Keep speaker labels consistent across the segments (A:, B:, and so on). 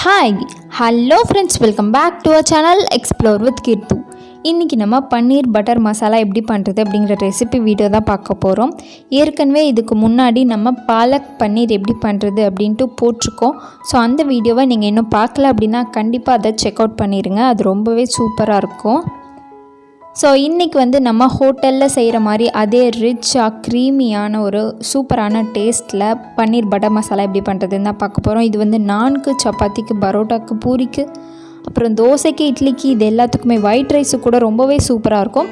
A: Hi hello friends, welcome back to our channel explore with Keerthu. இன்றைக்கி நம்ம பன்னீர் butter masala எப்படி பண்ணுறது அப்படிங்கிற ரெசிபி வீடியோ தான் பார்க்க போகிறோம். ஏற்கனவே இதுக்கு முன்னாடி நம்ம பாலக் பன்னீர் எப்படி பண்ணுறது அப்படின்ட்டு போட்டிருக்கோம். ஸோ அந்த வீடியோவை நீங்கள் இன்னும் பார்க்கல அப்படின்னா கண்டிப்பாக அதை செக் அவுட் பண்ணிடுங்க. அது ரொம்பவே சூப்பராக இருக்கும். ஸோ இன்றைக்கி நம்ம ஹோட்டலில் செய்கிற மாதிரி அதே ரிச்சாக க்ரீமியான ஒரு சூப்பரான டேஸ்ட்டில் பன்னீர் பட்டர் மசாலா எப்படி பண்ணுறதுன்னு தான் பார்க்க போகிறோம். இது நான்கு சப்பாத்திக்கு, பரோட்டாக்கு, பூரிக்கு, அப்புறம் தோசைக்கு, இட்லிக்கு, இது எல்லாத்துக்குமே ஒயிட் ரைஸு கூட ரொம்பவே சூப்பராக இருக்கும்.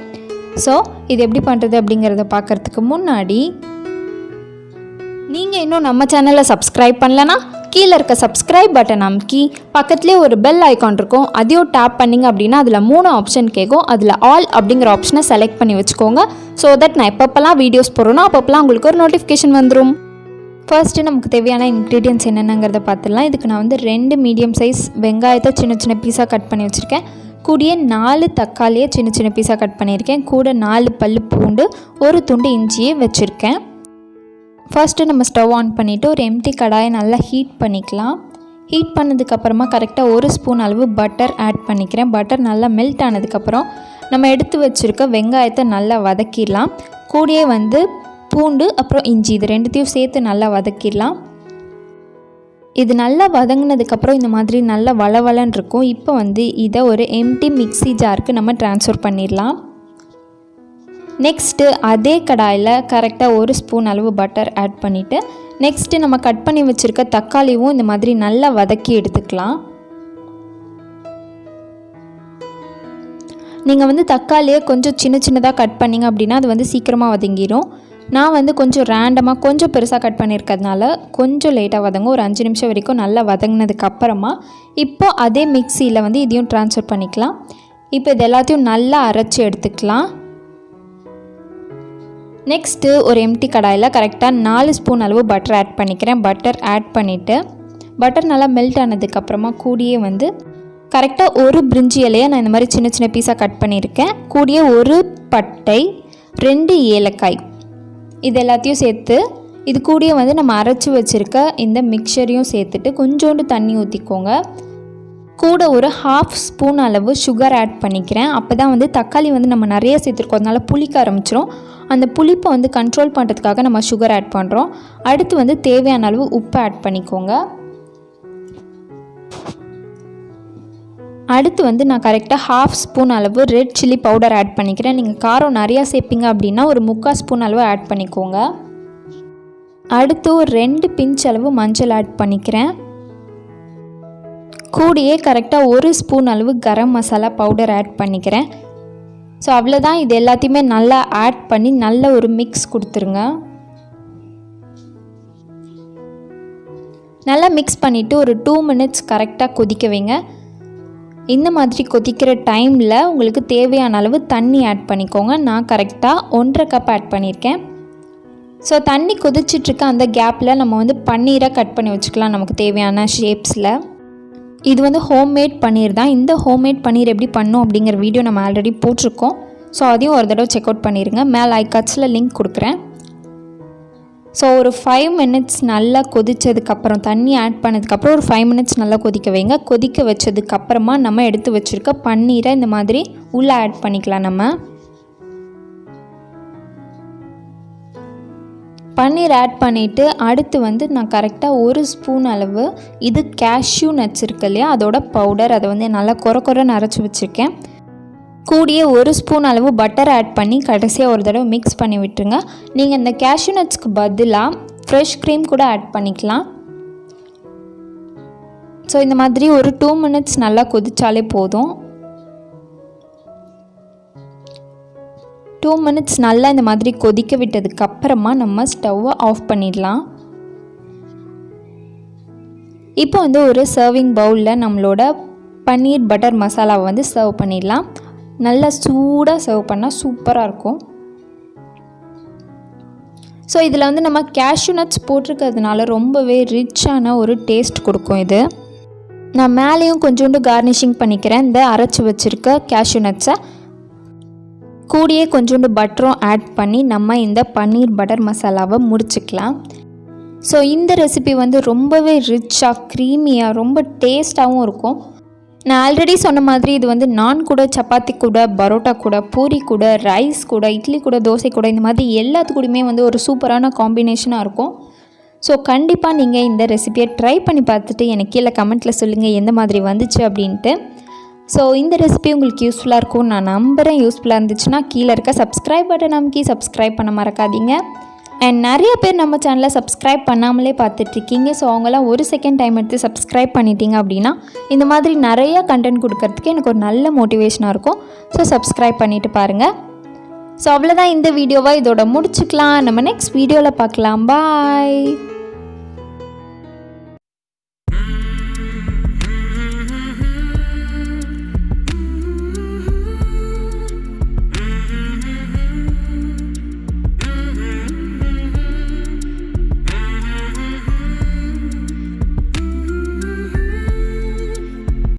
A: ஸோ இது எப்படி பண்ணுறது அப்படிங்கிறத பார்க்குறதுக்கு முன்னாடி நீங்கள் இன்னும் நம்ம சேனலை சப்ஸ்கிரைப் பண்ணலன்னா கீழே இருக்க சப்ஸ்கிரைப் பட்டன் அமுக்கி பக்கத்துலேயே ஒரு பெல் ஐக்கான் இருக்கும், அதையும் டேப் பண்ணிங்க அப்படின்னா அதில் 3 ஆப்ஷன் கேட்கும். அதில் ஆல் அப்படிங்கிற ஆப்ஷனை செலக்ட் பண்ணி வச்சுக்கோங்க. ஸோ தட் நான் எப்பப்பெல்லாம் வீடியோஸ் போடுறேனோ அப்பப்பெல்லாம் உங்களுக்கு ஒரு நோட்டிஃபிகேஷன் வந்துடும். ஃபர்ஸ்ட்டு நமக்கு தேவையான இன்க்ரீடியன்ட்ஸ் என்னென்னங்கிறத பார்த்துடலாம். இதுக்கு நான் 2 மீடியம் சைஸ் வெங்காயத்தை சின்ன சின்ன பீஸாக கட் பண்ணி வச்சுருக்கேன். கூடிய 4 தக்காளியை சின்ன சின்ன பீஸாக கட் பண்ணியிருக்கேன். கூட 4 பல்லு பூண்டு, ஒரு துண்டு இஞ்சியை வச்சுருக்கேன். ஃபர்ஸ்ட்டு நம்ம ஸ்டவ் ஆன் பண்ணிவிட்டு ஒரு எம்டி கடாயை நல்லா ஹீட் பண்ணிக்கலாம். ஹீட் பண்ணதுக்கப்புறமா கரெக்டாக 1 ஸ்பூன் அளவு பட்டர் ஆட் பண்ணிக்கிறேன். பட்டர் நல்லா மெல்ட் ஆனதுக்கப்புறம் நம்ம எடுத்து வச்சுருக்க வெங்காயத்தை நல்லா வதக்கிடலாம். கூடயே பூண்டு அப்புறம் இஞ்சி இது ரெண்டுத்தையும் சேர்த்து நல்லா வதக்கிடலாம். இது நல்லா வதங்கினதுக்கப்புறம் இந்த மாதிரி நல்லா வளவலன்னு இருக்கும். இப்போ இதை ஒரு எம்டி மிக்ஸி ஜாருக்கு நம்ம ட்ரான்ஸ்ஃபர் பண்ணிடலாம். நெக்ஸ்ட்டு அதே கடாயில் கரெக்டாக 1 ஸ்பூன் அளவு பட்டர் ஆட் பண்ணிவிட்டு நெக்ஸ்ட்டு நம்ம கட் பண்ணி வச்சுருக்க தக்காளியும் இந்த மாதிரி நல்லா வதக்கி எடுத்துக்கலாம். நீங்கள் தக்காளியை கொஞ்சம் சின்ன சின்னதாக கட் பண்ணிங்க அப்படின்னா அது சீக்கிரமாக வதங்கிடும். நான் கொஞ்சம் ரேண்டமாக கொஞ்சம் பெருசாக கட் பண்ணியிருக்கிறதுனால கொஞ்சம் லேட்டாக வதங்கும். ஒரு 5 நிமிஷம் வரைக்கும் நல்லா வதங்கினதுக்கப்புறமா இப்போ அதே மிக்சியில் இதையும் ட்ரான்ஸ்ஃபர் பண்ணிக்கலாம். இப்போ இது எல்லாத்தையும் நல்லா அரைச்சி எடுத்துக்கலாம். நெக்ஸ்ட்டு ஒரு எம்டி கடாயில் கரெக்டாக 4 ஸ்பூன் அளவு பட்டர் ஆட் பண்ணிக்கிறேன். பட்டர் ஆட் பண்ணிவிட்டு பட்டர் நல்லா மெல்ட் ஆனதுக்கப்புறமா கூடியே கரெக்டாக ஒரு பிரிஞ்சி இலையை நான் இந்த மாதிரி சின்ன சின்ன பீஸாக கட் பண்ணியிருக்கேன். கூடிய 1 பட்டை, 2 ஏலக்காய் இது எல்லாத்தையும் சேர்த்து இது கூடிய நம்ம அரைச்சி வச்சுருக்க இந்த மிக்சரையும் சேர்த்துட்டு கொஞ்சோண்டு தண்ணி ஊற்றிக்கோங்க. கூட ஒரு 1/2 ஸ்பூன் அளவு சுகர் ஆட் பண்ணிக்கிறேன். அப்போ தான் தக்காளி நம்ம நிறைய சேர்த்துருக்கோம், அதனால புளிக்க ஆரம்பிச்சிரும். அந்த புளிப்பை கண்ட்ரோல் பண்ணுறதுக்காக நம்ம சுகர் ஆட் பண்ணுறோம். அடுத்து தேவையான அளவு உப்பு ஆட் பண்ணிக்கோங்க. அடுத்து நான் கரெக்டாக 1/2 ஸ்பூன் அளவு ரெட் சில்லி பவுடர் ஆட் பண்ணிக்கிறேன். நீங்கள் காரம் நிறையா சேர்ப்பீங்க அப்படின்னா ஒரு 3/4 ஸ்பூன் அளவு ஆட் பண்ணிக்கோங்க. அடுத்து ஒரு 2 பிஞ்ச் அளவு மஞ்சள் ஆட் பண்ணிக்கிறேன். கூடியே கரெக்டாக 1 ஸ்பூன் அளவு கரம் மசாலா பவுடர் ஆட் பண்ணிக்கிறேன். ஸோ அவ்வளோதான். இது எல்லாத்தையுமே நல்லா ஆட் பண்ணி நல்ல ஒரு மிக்ஸ் கொடுத்துருங்க. நல்லா மிக்ஸ் பண்ணிவிட்டு ஒரு 2 மினிட்ஸ் கரெக்டாக கொதிக்க வைங்க. இந்த மாதிரி கொதிக்கிற டைமில் உங்களுக்கு தேவையான அளவு தண்ணி ஆட் பண்ணிக்கோங்க. நான் கரெக்டாக 1.5 கப் ஆட் பண்ணியிருக்கேன். ஸோ தண்ணி கொதிச்சிட்ருக்க அந்த கேப்பில் நம்ம பன்னீரை கட் பண்ணி வச்சுக்கலாம் நமக்கு தேவையான ஷேப்ஸில். இது ஹோம்மேட் பன்னீர் தான். இந்த ஹோம்மேட் பன்னீர் எப்படி பண்ணோம் அப்படிங்கிற வீடியோ நம்ம ஆல்ரெடி போட்டிருக்கோம். ஸோ அதையும் ஒரு தடவை செக் அவுட் பண்ணிடுங்க. மேலே ஐகார்ட்ஸில் லிங்க் கொடுக்குறேன். ஸோ ஒரு 5 மினிட்ஸ் நல்லா கொதித்ததுக்கப்புறம் தண்ணி ஆட் பண்ணதுக்கப்புறம் ஒரு 5 மினிட்ஸ் நல்லா கொதிக்க வைங்க. கொதிக்க வச்சதுக்கப்புறமா நம்ம எடுத்து வச்சுருக்க பன்னீரை இந்த மாதிரி உள்ளே ஆட் பண்ணிக்கலாம். நம்ம பன்னீர் ஆட் பண்ணிவிட்டு அடுத்து நான் கரெக்டாக 1 ஸ்பூன் அளவு இது கேஷ்யூ நட்ஸ் இருக்கு இல்லையா, அதோட பவுடர் அதை நல்லா கொரன்னு அரைச்சி வச்சுருக்கேன். கூடிய 1 ஸ்பூன் அளவு பட்டர் ஆட் பண்ணி கடைசியாக ஒரு தடவை மிக்ஸ் பண்ணி விட்டுருங்க. நீங்கள் இந்த கேஷ்யூ நட்ஸ்க்கு பதிலாக ஃப்ரெஷ் க்ரீம் கூட ஆட் பண்ணிக்கலாம். ஸோ இந்த மாதிரி ஒரு 2 மினிட்ஸ் நல்லா கொதிச்சாலே போதும். 2 மினிட்ஸ் நல்லா இந்த மாதிரி கொதிக்க விட்டதுக்கப்புறமா நம்ம ஸ்டவ்வை ஆஃப் பண்ணிடலாம். இப்போ ஒரு சர்விங் பவுலில் நம்மளோட பன்னீர் பட்டர் மசாலாவை சர்வ் பண்ணிடலாம். நல்லா சூடாக சர்வ் பண்ணால் சூப்பராக இருக்கும். ஸோ இதில் நம்ம கேஷ்யூ நட்ஸ் போட்டிருக்கிறதுனால ரொம்பவே ரிச்சான ஒரு டேஸ்ட் கொடுக்கும். இது நான் மேலேயும் கொஞ்சோண்டு கார்னிஷிங் பண்ணிக்கிறேன். இந்த அரைச்சி வச்சுருக்க கேஷ்யூ நட்ஸை கூடியே கொஞ்சோண்டு பட்டரும் ஆட் பண்ணி நம்ம இந்த பன்னீர் பட்டர் மசாலாவை முடிச்சுக்கலாம். ஸோ இந்த ரெசிபி வந்து ரொம்பவே ரிச்சாக க்ரீமியாக ரொம்ப டேஸ்ட்டாகவும் இருக்கும். நான் ஆல்ரெடி சொன்ன மாதிரி இது வந்து நான் கூட, சப்பாத்தி கூட, பரோட்டா கூட, பூரி கூட, ரைஸ் கூட, இட்லி கூட, தோசை கூட, இந்த மாதிரி எல்லாத்துக்கூடயுமே வந்து ஒரு சூப்பரான காம்பினேஷனாக இருக்கும். ஸோ கண்டிப்பாக நீங்கள் இந்த ரெசிபியை ட்ரை பண்ணி பார்த்துட்டு எனக்கு கீழே கமெண்ட்டில் சொல்லுங்கள் எந்த மாதிரி வந்துச்சு அப்படின்ட்டு. ஸோ இந்த ரெசிபி உங்களுக்கு யூஸ்ஃபுல்லாக இருக்கும் நான் நம்புகிறேன். யூஸ்ஃபுல்லாக இருந்துச்சுன்னா கீழே இருக்க சப்ஸ்கிரைப் பட்டன் அமைக்கி சப்ஸ்கிரைப் பண்ண மறக்காதீங்க. அண்ட் நிறைய பேர் நம்ம சேனலை சப்ஸ்கிரைப் பண்ணாமலே பார்த்துட்ருக்கீங்க. ஸோ அவங்களாம் ஒரு செகண்ட் டைம் எடுத்து சப்ஸ்கிரைப் பண்ணிட்டீங்க அப்படின்னா இந்த மாதிரி நிறையா கண்டென்ட் கொடுக்கறதுக்கு எனக்கு ஒரு நல்ல மோட்டிவேஷனாக இருக்கும். ஸோ சப்ஸ்கிரைப் பண்ணிவிட்டு பாருங்கள். ஸோ அவ்வளோதான் இந்த வீடியோவை இதோட முடிச்சுக்கலாம். நம்ம நெக்ஸ்ட் வீடியோவில் பார்க்கலாம். பாய்.